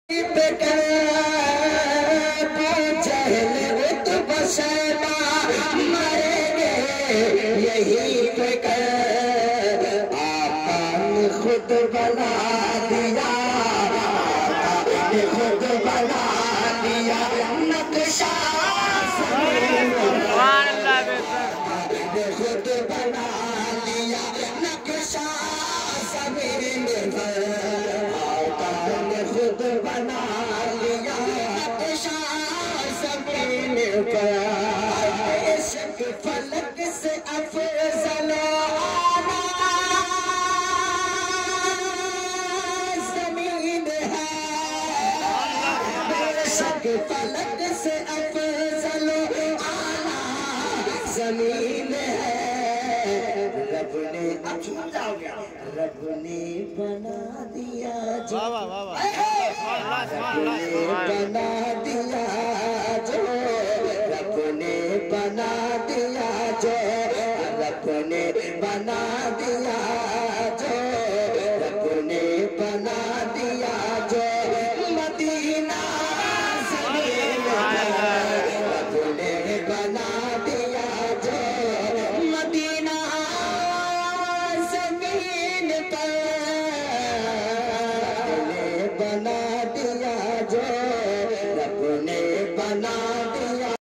یہی پہ کر آقا نے خود بنا دیا، آقا نے خود بنا دیا نقشہ زمین نے خود بنا دیا نقشہ زمین پر، آقا نے خود بنا دیا نقشہ زمین پر، عشق فلک سے افضل آنا زمین ہے، عشق فلک سے افضل آنا زمین ہے، رب نے رب نے بنا دیا جو، رب نے بنا دیا جو، رب نے بنا دیا جو، رب نے بنا دیا